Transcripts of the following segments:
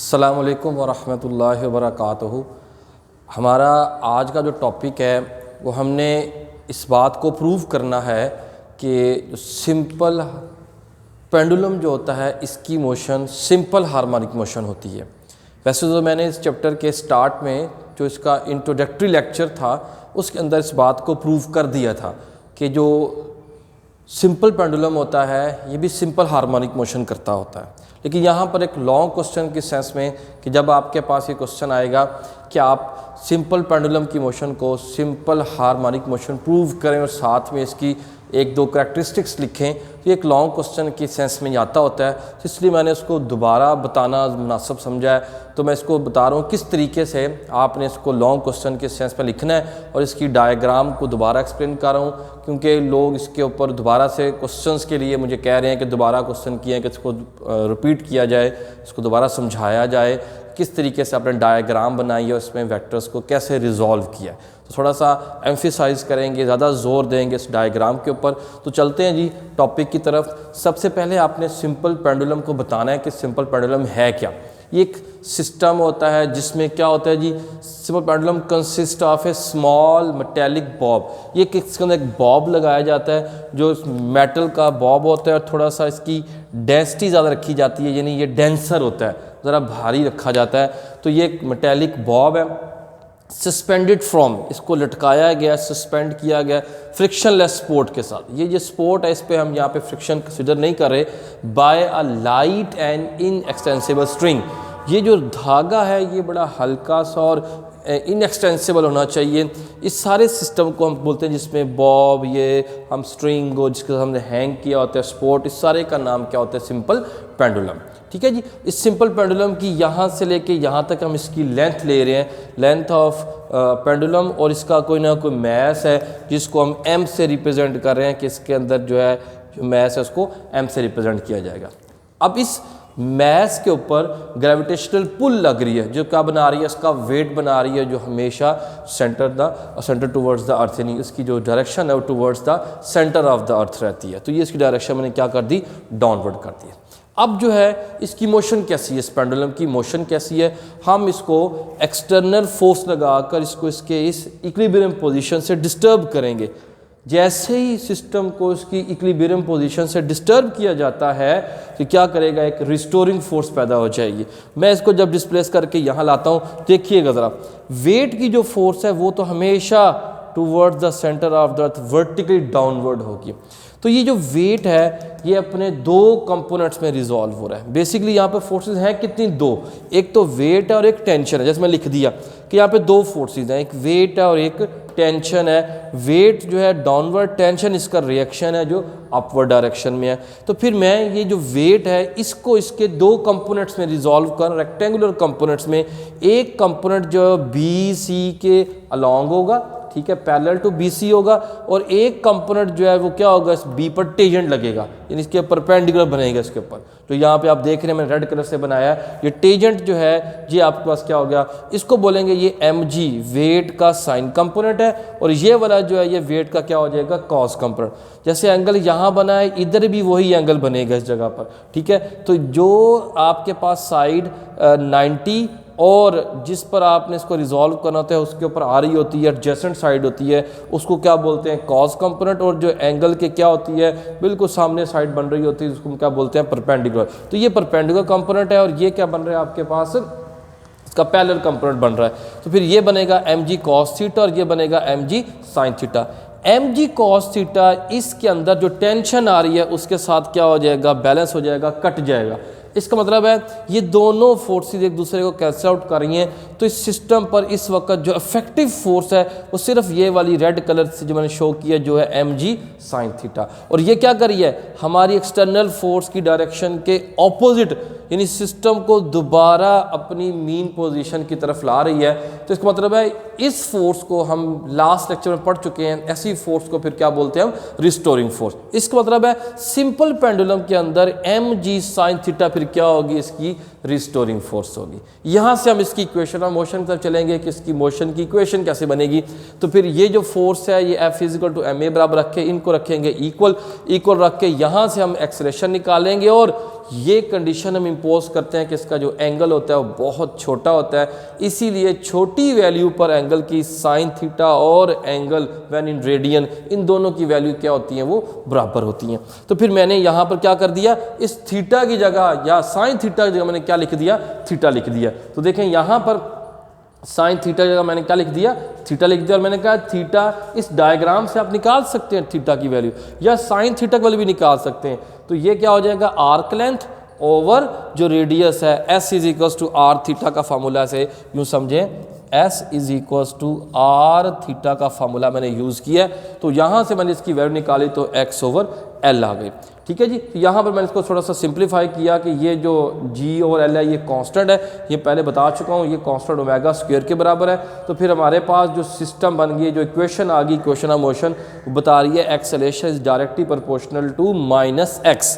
अस्सलामु अलैकुम वरहमतुल्लाहि वबरकातुहू। हमारा आज का जो टॉपिक है वो हमने इस बात को प्रूव करना है कि जो सिंपल पेंडुलम जो होता है इसकी मोशन सिंपल हार्मोनिक मोशन होती है। वैसे तो मैंने इस चैप्टर के स्टार्ट में जो इसका इंट्रोडक्टरी लेक्चर था उसके अंदर इस बात को प्रूव कर दिया था कि जो सिंपल पेंडुलम होता है ये भी सिंपल हार्मोनिक मोशन करता होता है। लेकिन यहाँ पर एक लॉन्ग क्वेश्चन के सेंस में कि जब आपके पास ये क्वेश्चन आएगा कि आप सिंपल पेंडुलम की मोशन को सिंपल हार्मोनिक मोशन प्रूव करें और साथ में इसकी एक दो करैक्टरिस्टिक्स लिखें, तो एक लॉन्ग क्वेश्चन के सेंस में आता होता है। तो इसलिए मैंने इसको दोबारा बताना मुनासिब समझा है। तो मैं इसको बता रहा हूँ किस तरीके से आपने इसको लॉन्ग क्वेश्चन के सेंस में लिखना है और इसकी डायग्राम को दोबारा एक्सप्लेन कर रहा हूँ, क्योंकि लोग इसके ऊपर दोबारा से क्वेश्चंस के लिए मुझे कह रहे हैं कि दोबारा क्वेश्चन किए हैं कि इसको रिपीट किया जाए, इसको दोबारा समझाया जाए, किस तरीके से आपने डायग्राम बनाई है, उसमें वेक्टर्स को कैसे रिजॉल्व किया है। तो थोड़ा सा एम्फिसाइज करेंगे, ज़्यादा जोर देंगे इस डायग्राम के ऊपर। तो चलते हैं जी टॉपिक की तरफ। सबसे पहले आपने सिंपल पेंडुलम को बताना है कि सिंपल पेंडुलम है क्या। ये एक सिस्टम होता है जिसमें क्या होता है जी, simple pendulum consist of a small metallic bob. ये इसके अंदर एक बॉब लगाया जाता है जो मेटल का बॉब होता है और थोड़ा सा इसकी डेंसिटी ज़्यादा रखी जाती है, यानी ये डेंसर होता है, ज़रा भारी रखा जाता है। तो ये एक मेटेलिक बॉब है, सस्पेंडेड फ्रॉम, इसको लटकाया गया, सस्पेंड किया गया फ्रिक्शनलेस स्पोर्ट के साथ। ये जो स्पोर्ट है इस पे हम यहाँ पे फ्रिक्शन कंसिडर नहीं कर रहे। By a light and inextensible string, ये जो धागा है ये बड़ा हल्का सा और इनएक्सटेंसिबल होना चाहिए। इस सारे सिस्टम को हम बोलते हैं जिसमें बॉब, ये हम स्ट्रिंग हो जिसके हमने हैंग किया होता है स्पोर्ट, इस सारे का नाम क्या होता है, सिंपल पेंडुलम। ठीक है जी। इस सिंपल पेंडुलम की यहाँ से लेके यहाँ तक हम इसकी लेंथ ले रहे हैं, लेंथ ऑफ पेंडुलम, और इसका कोई ना कोई मैस है जिसको हम एम से रिप्रेजेंट कर रहे हैं कि इसके अंदर जो है जो मैस है उसको एम से रिप्रेजेंट किया जाएगा। अब इस मैस के ऊपर ग्रेविटेशनल पुल लग रही है जो क्या बना रही है, इसका वेट बना रही है जो हमेशा सेंटर टुवर्ड्स द अर्थ, यानी इसकी जो डायरेक्शन है वो towards the centre of the earth रहती है। तो ये इसकी डायरेक्शन मैंने क्या कर दी, डाउनवर्ड कर दी। अब जो है इसकी मोशन कैसी है, इस पेंडुलम की मोशन कैसी है, हम इसको एक्सटर्नल फोर्स लगाकर इसको इसके इस इक्विलिब्रियम पोजीशन से डिस्टर्ब करेंगे। जैसे ही सिस्टम को इसकी इक्विलिब्रियम पोजीशन से डिस्टर्ब किया जाता है तो क्या करेगा, एक रिस्टोरिंग फोर्स पैदा हो जाएगी। मैं इसको जब डिस्प्लेस करके यहाँ लाता हूँ, देखिएगा ज़रा, वेट की जो फोर्स है वो तो हमेशा towards the centre of the earth vertically downward होगी। तो ये जो वेट है ये अपने दो कंपोनेंट्स में रिजॉल्व हो रहा है। बेसिकली यहाँ पे फोर्सेस हैं कितनी, दो, एक तो वेट है और एक टेंशन है। जैसे मैं लिख दिया कि यहाँ पे दो फोर्सेस हैं, एक वेट है और एक टेंशन है। वेट जो है डाउनवर्ड, टेंशन इसका रिएक्शन है जो अपवर्ड डायरेक्शन में है। तो फिर मैं ये जो वेट है इसको इसके दो कंपोनेंट्स में रिजॉल्व कर, रेक्टेंगुलर कंपोनेंट्स में, एक कंपोनेंट जो बी सी के अलॉन्ग होगा, ठीक है, पैरेलल टू BC होगा, और एक कंपोनेंट जो है वो क्या होगा, इस B पर टेजेंट लगेगा, यानी इसके परपेंडिकुलर बनेगा इसके ऊपर। तो यहाँ पे आप देख रहे हैं मैंने रेड कलर से बनाया है, ये टेजेंट जो है ये आपके पास क्या हो गया, इसको बोलेंगे ये mg वेट का साइन कंपोनेंट है, और ये वाला जो है ये वेट का क्या हो जाएगा, कॉस कंपोनेंट। जैसे एंगल यहाँ बना है इधर भी वही एंगल बनेगा इस जगह पर, ठीक है। तो जो आपके पास साइड 90 और जिस पर आपने इसको रिजॉल्व करना होता है उसके ऊपर आ रही होती है, एडजेसेंट साइड होती है, उसको क्या बोलते हैं, कॉस कंपोनेंट। और जो एंगल के क्या होती है, बिल्कुल सामने साइड बन रही होती है, उसको क्या बोलते हैं, परपेंडिकुलर। तो ये परपेंडिकुलर कंपोनेंट है और ये क्या बन रहा है आपके पास, इसका पैरेलल कंपोनेंट बन रहा है। तो फिर ये बनेगा mg cos थीटा और ये बनेगा mg sin theta. mg cos theta इसके अंदर जो टेंशन आ रही है उसके साथ क्या हो जाएगा, बैलेंस हो जाएगा, कट जाएगा। इसका मतलब है ये दोनों फोर्सेस एक दूसरे को कैंसिल आउट कर रही हैं। तो इस सिस्टम पर इस वक्त जो इफेक्टिव फोर्स है वो सिर्फ ये वाली रेड कलर से जो मैंने शो किया जो है mg sin थीटा। और ये क्या कर रही है, हमारी एक्सटर्नल फोर्स की डायरेक्शन के ऑपोजिट, यानी सिस्टम को दोबारा अपनी मीन पोजीशन की तरफ ला रही है। तो इसका मतलब है इस फोर्स को हम लास्ट लेक्चर में पढ़ चुके हैं, ऐसी फोर्स को फिर क्या बोलते हैं हम, रिस्टोरिंग फोर्स। इसका मतलब है सिंपल पेंडुलम के अंदर mg sin थीटा फिर क्या होगी, इसकी रिस्टोरिंग फोर्स होगी। यहाँ से हम इसकी इक्वेशन ऑफ मोशन की तरफ चलेंगे कि इसकी मोशन की इक्वेशन कैसे बनेगी। तो फिर ये जो फोर्स है ये F = ma बराबर रख के इनको रखेंगे इक्वल रख के यहाँ से हम एक्सेलरेशन निकालेंगे और ये कंडीशन हम इम्पोज करते हैं कि इसका जो एंगल होता है वो बहुत छोटा होता है, इसीलिए छोटी वैल्यू पर एंगल की साइन थीटा और एंगल व्हेन इन रेडियन इन दोनों की वैल्यू क्या होती हैं वो बराबर होती हैं। तो फिर मैंने यहाँ पर क्या कर दिया, इस थीटा की जगह या साइन थीटा की जगह मैंने क्या लिख दिया, थीटा लिख दिया। तो देखें यहाँ पर साइन थीटा की जगह मैंने क्या लिख दिया, थीटा लिख दिया और मैंने कहा थीटा इस डायग्राम से आप निकाल सकते हैं थीटा की वैल्यू या साइन थीटा की वैल्यू भी निकाल सकते हैं। तो ये क्या हो जाएगा, आर्क लेंथ ओवर जो रेडियस है S = r थीटा का फार्मूला से यूँ समझें S = r थीटा का फार्मूला मैंने यूज़ किया। तो यहाँ से मैंने इसकी वैल्यू निकाली तो x/l आ गई। ठीक है जी। तो यहाँ पर मैंने इसको थोड़ा सा सिंप्लीफाई किया कि ये जो g/l है ये कांस्टेंट है, ये पहले बता चुका हूँ, ये कांस्टेंट ओमेगा स्क्वायर के बराबर है। तो फिर हमारे पास जो सिस्टम बन गई, जो इक्वेशन आ गई, इक्वेशन ऑफ मोशन बता रही है acceleration is directly proportional to -x।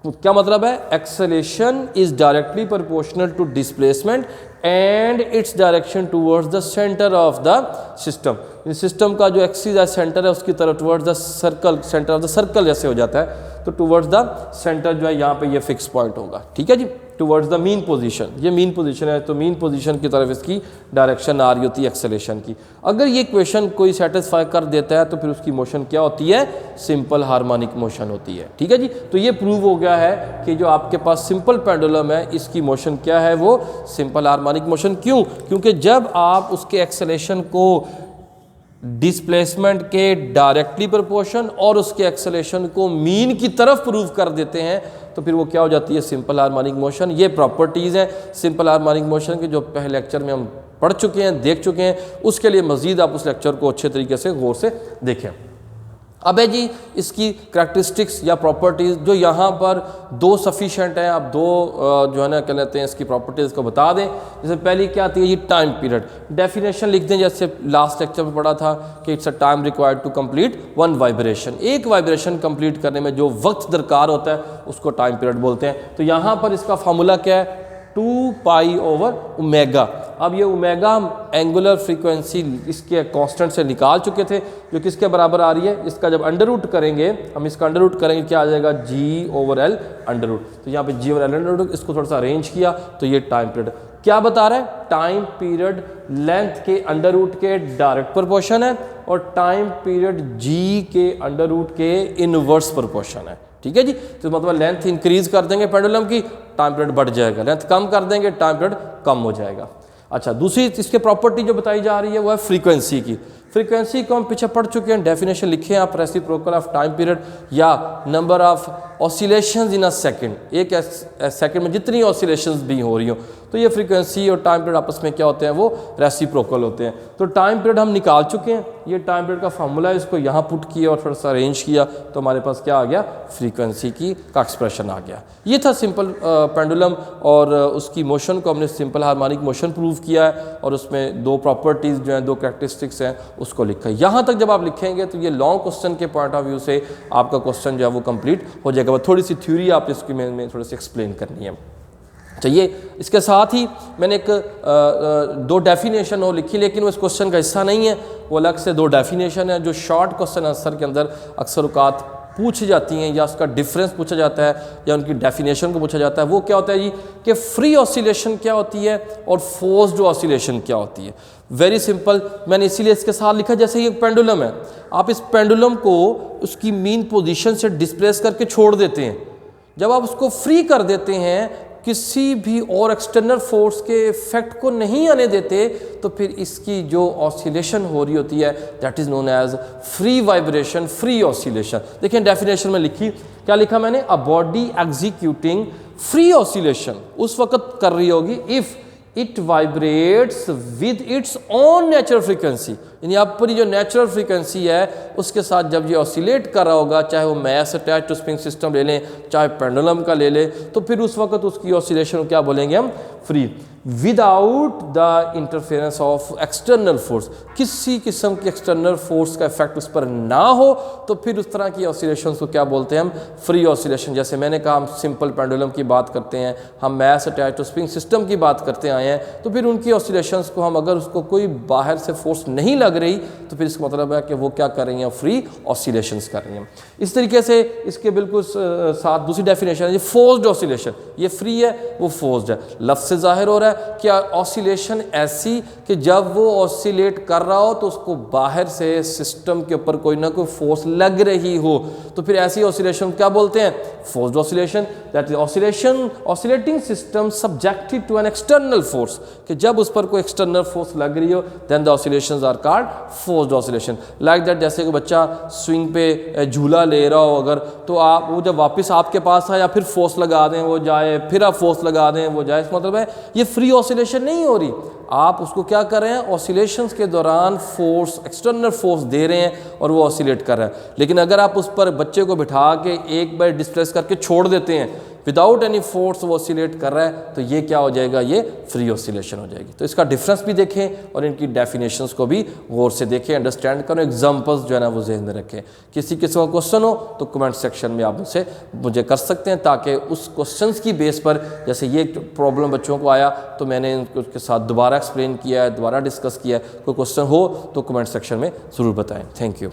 तो क्या मतलब है, acceleration is directly proportional to displacement and its direction towards the centre of the system. System का जो एक्सिस है सेंटर है उसकी तरफ towards the circle, centre of the circle जैसे हो जाता है, तो टूवर्ड्स द सेंटर जो है यहाँ पे ये फिक्स पॉइंट होगा। ठीक है जी, टूवर्ड्स द मीन पोजीशन, ये मीन पोजीशन है तो मीन पोजीशन की तरफ इसकी डायरेक्शन आ रही होती है एक्सेलरेशन की। अगर ये इक्वेशन कोई सेटिस्फाई कर देता है तो फिर उसकी मोशन क्या होती है, सिंपल हार्मोनिक मोशन होती है। ठीक है जी। तो ये प्रूव हो गया है कि जो आपके पास सिंपल पेंडुलम है इसकी मोशन क्या है, वो सिंपल हार्मोनिक मोशन। क्यों? क्योंकि जब आप उसके एक्सेलरेशन को डिस्प्लेसमेंट के डायरेक्टली प्रोपोर्शन और उसके एक्सेलरेशन को मीन की तरफ प्रूव कर देते हैं तो फिर वो क्या हो जाती है, सिंपल हार्मोनिक मोशन। ये प्रॉपर्टीज़ हैं सिंपल हार्मोनिक मोशन की जो पहले लेक्चर में हम पढ़ चुके हैं, देख चुके हैं। उसके लिए मज़ीद आप उस लेक्चर को अच्छे तरीके से गौर से देखें। अब है जी इसकी करैक्टरिस्टिक्स या प्रॉपर्टीज़ जो यहाँ पर दो सफिशेंट हैं, आप दो जो है ना क्या लेते हैं इसकी प्रॉपर्टीज़ को बता दें। जैसे पहली क्या आती है जी, टाइम पीरियड। डेफिनेशन लिख दें जैसे लास्ट लेक्चर में पढ़ा था कि it's a time required to complete one vibration. एक वाइब्रेशन कंप्लीट करने में जो वक्त दरकार होता है उसको टाइम पीरियड बोलते हैं। तो यहाँ पर इसका फार्मूला क्या है, 2π/ω। अब ये ओमेगा एंगुलर फ्रीक्वेंसी इसके कांस्टेंट से निकाल चुके थे जो किसके बराबर आ रही है, इसका जब अंडर रूट करेंगे हम, इसका अंडर रूट करेंगे क्या आ जाएगा, g/l अंडर रूट। तो यहाँ पे g/l अंडर रूट, इसको थोड़ा सा अरेंज किया तो ये टाइम पीरियड क्या बता रहा है, टाइम पीरियड लेंथ के अंडर रूट के डायरेक्ट प्रोपोर्शन है और टाइम पीरियड g के अंडर रूट के इनवर्स प्रोपोर्शन है। ठीक है जी। तो मतलब लेंथ इंक्रीज कर देंगे पेंडुलम की, टाइम पीरियड बढ़ जाएगा, लेंथ कम कर देंगे टाइम पीरियड कम हो जाएगा। अच्छा, दूसरी इसके प्रॉपर्टी जो बताई जा रही है वो है फ्रीक्वेंसी की। फ्रीक्वेंसी को हम पीछे पढ़ चुके हैं, डेफिनेशन लिखे हैं आप, रेसिप्रोकल ऑफ टाइम पीरियड या number of oscillations in a second. एक सेकंड में जितनी ऑसिलेशंस भी हो रही हो तो ये फ्रीक्वेंसी और टाइम पीरियड आपस में क्या होते हैं, वो रेसिप्रोकल होते हैं। तो टाइम पीरियड हम निकाल चुके हैं, ये टाइम पीरियड का फार्मूला है, इसको यहाँ पुट किया और थोड़ा सा अरेंज किया तो हमारे पास क्या आ गया, फ्रीक्वेंसी की का एक्सप्रेशन आ गया। ये था सिंपल पेंडुलम और उसकी मोशन को हमने सिंपल हार्मोनिक मोशन प्रूव किया है और उसमें दो प्रॉपर्टीज़ जो हैं, दो कैरेक्टरिस्टिक्स हैं उसको लिखा है। यहाँ तक जब आप लिखेंगे तो ये लॉन्ग क्वेश्चन के पॉइंट ऑफ व्यू से आपका क्वेश्चन जो है वो कंप्लीट हो जाएगा। थोड़ी सी थ्योरी आप इसकी में थोड़ी सी एक्सप्लेन करनी है। चाहिए इसके साथ ही मैंने एक दो डेफिनेशन हो लिखी, लेकिन वो इस क्वेश्चन का हिस्सा नहीं है, वो अलग से दो डेफिनेशन है जो शॉर्ट क्वेश्चन आंसर के अंदर अक्सर औकात पूछी जाती हैं या उसका डिफरेंस पूछा जाता है या उनकी डेफिनेशन को पूछा जाता है। वो क्या होता है जी कि फ्री ऑसिलेशन क्या होती है और फोर्स्ड ऑसिलेशन क्या होती है। वेरी सिंपल, मैंने इसीलिए इसके साथ लिखा जैसे ये पेंडुलम है, आप इस पेंडुलम को उसकी मीन पोजीशन से डिस्प्लेस करके छोड़ देते हैं। जब आप उसको फ्री कर देते हैं, किसी भी और एक्सटर्नल फोर्स के इफेक्ट को नहीं आने देते, तो फिर इसकी जो ऑसिलेशन हो रही होती है that is known as free vibration, free oscillation. देखिए डेफिनेशन में लिखी, क्या लिखा मैंने, a body executing free oscillation उस वक्त कर रही होगी if it vibrates with its own natural frequency. यानी अपनी जो नेचुरल फ्रीक्वेंसी है उसके साथ जब ये ऑसिलेट कर रहा होगा, चाहे वो mass attach to spring system ले लें, चाहे पेंडुलम का ले लें, तो फिर उस वक्त उसकी ऑसिलेशन क्या बोलेंगे हम, free, without the interference of external force. किसी किस्म की एक्सटर्नल फोर्स का इफेक्ट उस पर ना हो तो फिर उस तरह की ऑसिलेशन को क्या बोलते हैं हम, फ्री ऑसिलेशन। जैसे मैंने कहा हम सिंपल पेंडुलम की बात करते हैं, हम mass attach to spring system की बात करते आए हैं, तो फिर उनकी ऑसिलेशंस को हम अगर उसको कोई बाहर से फोर्स नहीं लग रही तो फिर इसका मतलब है कि वो क्या कर रही हैं, फ्री ऑसिलेशंस कर रही हैं। इस तरीके से इसके बिल्कुल साथ दूसरी डेफिनेशन है फोर्स्ड ऑसिलेशन, ये फ्री है वो फोर्स्ड है। लफ्ज़ से जाहिर हो रहा है कि ऑसिलेशन ऐसी कि जब वो ऑसिलेट कर रहा हो तो उसको बाहर से सिस्टम के ऊपर कोई ना कोई फोर्स लग रही हो, तो फिर ऐसी ऑसिलेशन क्या बोलते हैं, forced oscillation. That is oscillation, oscillating system subjected to an external force, कि जब उस पर कोई एक्सटर्नल फोर्स लग रही हो then the oscillations are called forced oscillation. Like that, जैसे कोई बच्चा स्विंग पे झूला ले रहा हो अगर, तो आप वो जब वापस आपके पास आए या फिर फोर्स लगा दें वो जाए, फिर आप फोर्स लगा दें वो जाए, इसका मतलब है ये फ्री ऑसिलेशन नहीं हो रही, आप उसको क्या कर रहे हैं, ऑसिलेशंस के दौरान फोर्स, एक्सटर्नल फोर्स दे रहे हैं और वो ऑसिलेट कर रहा है। लेकिन अगर आप उस पर बच्चे को बिठा के एक बार डिस्प्लेस करके छोड़ देते हैं, विदाउट एनी फोर्स वो ऑसिलेट कर रहा है, तो ये क्या हो जाएगा, ये फ्री ऑसिलेशन हो जाएगी। तो इसका डिफरेंस भी देखें और इनकी डेफिनेशंस को भी गौर से देखें, अंडरस्टैंड करें, एग्जांपल्स जो है ना वो जहन में रखें। किसी किस्म का क्वेश्चन हो तो कमेंट सेक्शन में आप मुझे कर सकते हैं, ताकि उस क्वेश्चंस की बेस पर, जैसे ये प्रॉब्लम बच्चों को आया तो मैंने उसके साथ दोबारा एक्सप्लेन किया है, दोबारा डिस्कस किया है। कोई क्वेश्चन हो तो कमेंट सेक्शन में ज़रूर बताएँ। Thank you.